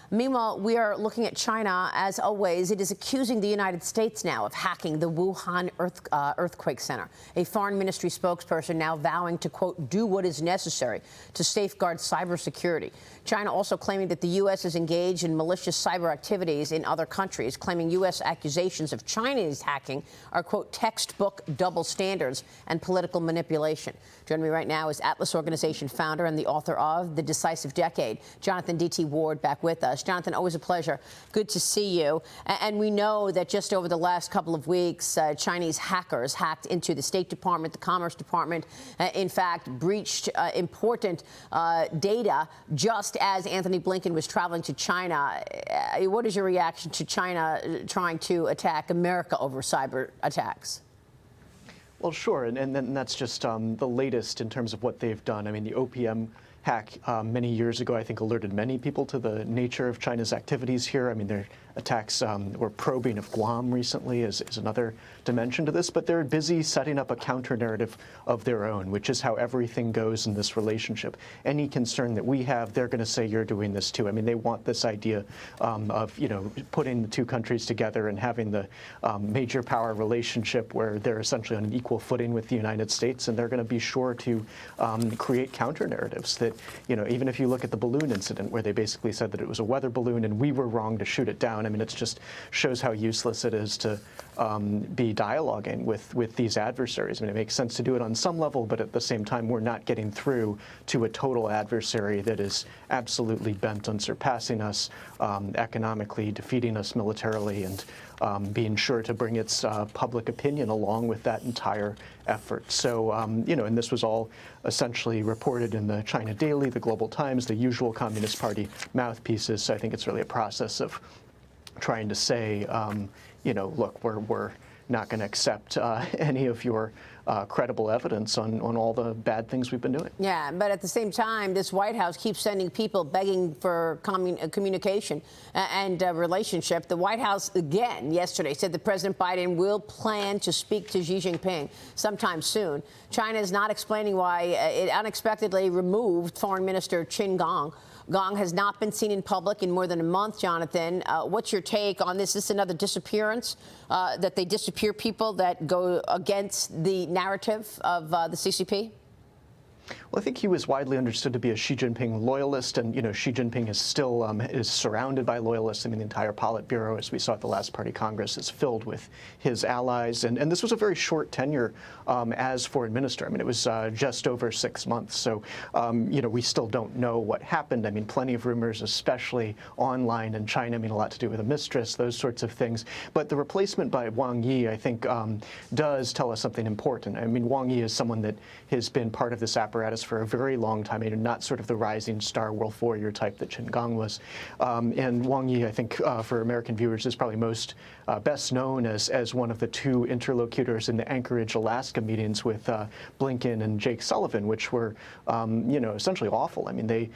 Meanwhile, we are looking at China. As always, it is accusing the United States now of hacking the Wuhan earthquake center. A foreign ministry spokesperson now vowing to, quote, do what is necessary to safeguard cybersecurity. China also claiming that the U.S. is engaged in malicious cyber activities in other countries, claiming U.S. accusations of Chinese hacking are, quote, textbook double standards and political manipulation. Joining me right now is Atlas Organization founder and the author of The Decisive Decade, Jonathan D.T. back with us. Jonathan, always a pleasure. Good to see you. And we know that just over the last couple of weeks, Chinese hackers hacked into the State Department, the Commerce Department, in fact, breached important data just as Anthony Blinken was traveling to China. What is your reaction to China trying to attack America over cyber attacks? Well, sure, and that's just the latest in terms of what they've done. I mean, the OPM hack many years ago, I think, alerted many people to the nature of China's activities here. I mean, their attacks or probing of Guam recently is another dimension to this, but they're busy setting up a counter-narrative of their own, which is how everything goes in this relationship. Any concern that we have, they're going to say you're doing this too. I mean, they want this idea of, putting the two countries together and having the major power relationship where they're essentially on an equal footing with the United States, and they're going to be sure to create counter-narratives that, even if you look at the balloon incident where they basically said that it was a weather balloon and we were wrong to shoot it down. I mean, it just shows how useless it is to be dialoguing with these adversaries. I mean, it makes sense to do it on some level, but at the same time, we're not getting through to a total adversary that is absolutely bent on surpassing us economically, defeating us militarily, and being sure to bring its public opinion along with that entire effort. So, and this was all essentially reported in the China Daily, the Global Times, the usual Communist Party mouthpieces. So I think it's really a process of trying to say, look, we're not going to accept any of your credible evidence on all the bad things we've been doing. Yeah, but at the same time, this White House keeps sending people begging for communication and relationship. The White House, again, yesterday said that President Biden will plan to speak to Xi Jinping sometime soon. China is not explaining why it unexpectedly removed Foreign Minister Qin Gang. Gang has not been seen in public in more than a month, Jonathan. What's your take on this? Is this another disappearance, that they disappear people that go against the narrative of the CCP? Well, I think he was widely understood to be a Xi Jinping loyalist, and Xi Jinping is still is surrounded by loyalists. I mean, the entire Politburo, as we saw at the last Party Congress, is filled with his allies. And this was a very short tenure as foreign minister. I mean, it was just over 6 months. So, we still don't know what happened. I mean, plenty of rumors, especially online in China. I mean, a lot to do with a mistress, those sorts of things. But the replacement by Wang Yi, I think, does tell us something important. I mean, Wang Yi is someone that has been part of this apparatus for a very long time, and not sort of the rising star wolf warrior type that Qin Gang was. And Wang Yi, I think, for American viewers, is probably most best known as one of the two interlocutors in the Anchorage, Alaska meetings with Blinken and Jake Sullivan, which were, essentially awful. I mean, they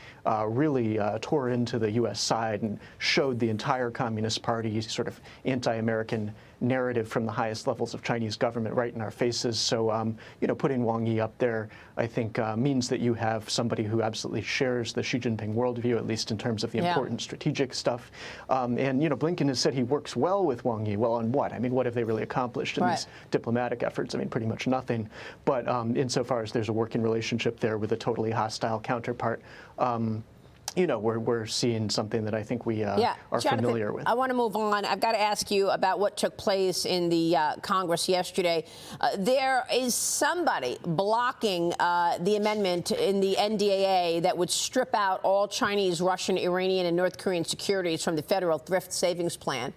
really tore into the U.S. side and showed the entire Communist Party sort of anti-American narrative from the highest levels of Chinese government right in our faces. So, putting Wang Yi up there, I think, means that you have somebody who absolutely shares the Xi Jinping worldview, at least in terms of the important strategic stuff. And, Blinken has said he works well with Wang Yi. Well, on what? I mean, what have they really accomplished in these diplomatic efforts? I mean, pretty much nothing. But insofar as there's a working relationship there with a totally hostile counterpart, we're seeing something that I think we are Jonathan, familiar with. I want to move on. I've got to ask you about what took place in the Congress yesterday. There is somebody blocking the amendment in the NDAA that would strip out all Chinese, Russian, Iranian, and North Korean securities from the federal thrift savings plan.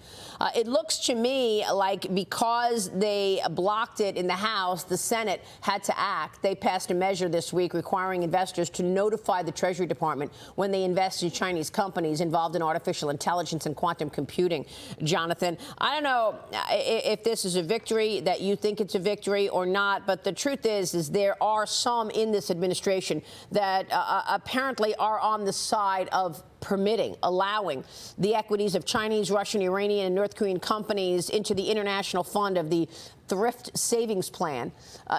It looks to me like because they blocked it in the House, the Senate had to act. They passed a measure this week requiring investors to notify the Treasury Department when they invest in Chinese companies involved in artificial intelligence and quantum computing. Jonathan, I don't know if this is a victory, that you think it's a victory or not, but the truth is there are some in this administration that apparently are on the side of permitting, allowing the equities of Chinese, Russian, Iranian, and North Korean companies into the international fund of the Thrift Savings Plan,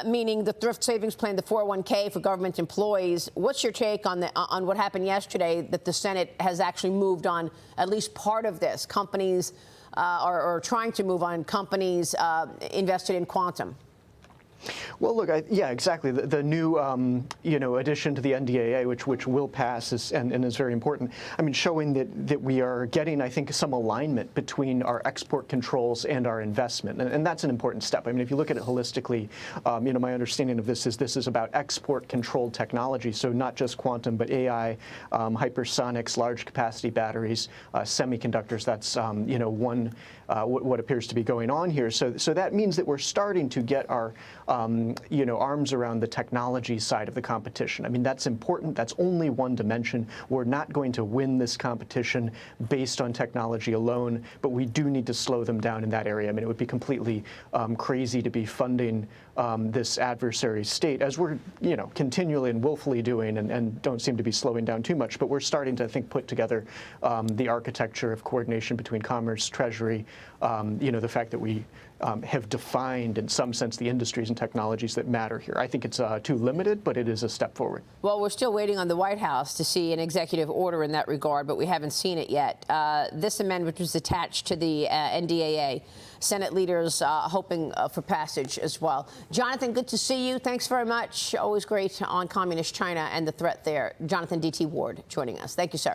meaning the Thrift Savings Plan, the 401k for government employees. What's your take on what happened yesterday, that the Senate has actually moved on at least part of this? Companies are trying to move on companies invested in quantum. Well, look, yeah, exactly. The new, addition to the NDAA, which will pass, and is very important. I mean, showing that we are getting, I think, some alignment between our export controls and our investment, and that's an important step. I mean, if you look at it holistically, my understanding of this is about export-controlled technology, so not just quantum, but AI, hypersonics, large capacity batteries, semiconductors. That's what appears to be going on here. So that means that we're starting to get our arms around the technology side of the competition. I mean, that's important. That's only one dimension. We're not going to win this competition based on technology alone, but we do need to slow them down in that area. I mean, it would be completely crazy to be funding this adversary state, as we're, continually and willfully doing, and don't seem to be slowing down too much. But we're starting to, I think, put together the architecture of coordination between Commerce, Treasury, the fact that we have defined, in some sense, the industries and technologies that matter here. I think it's too limited, but it is a step forward. Well, we're still waiting on the White House to see an executive order in that regard, but we haven't seen it yet. This amendment was attached to the NDAA. Senate leaders hoping for passage as well. Jonathan, good to see you. Thanks very much. Always great on Communist China and the threat there. Jonathan D.T. Ward joining us. Thank you, sir.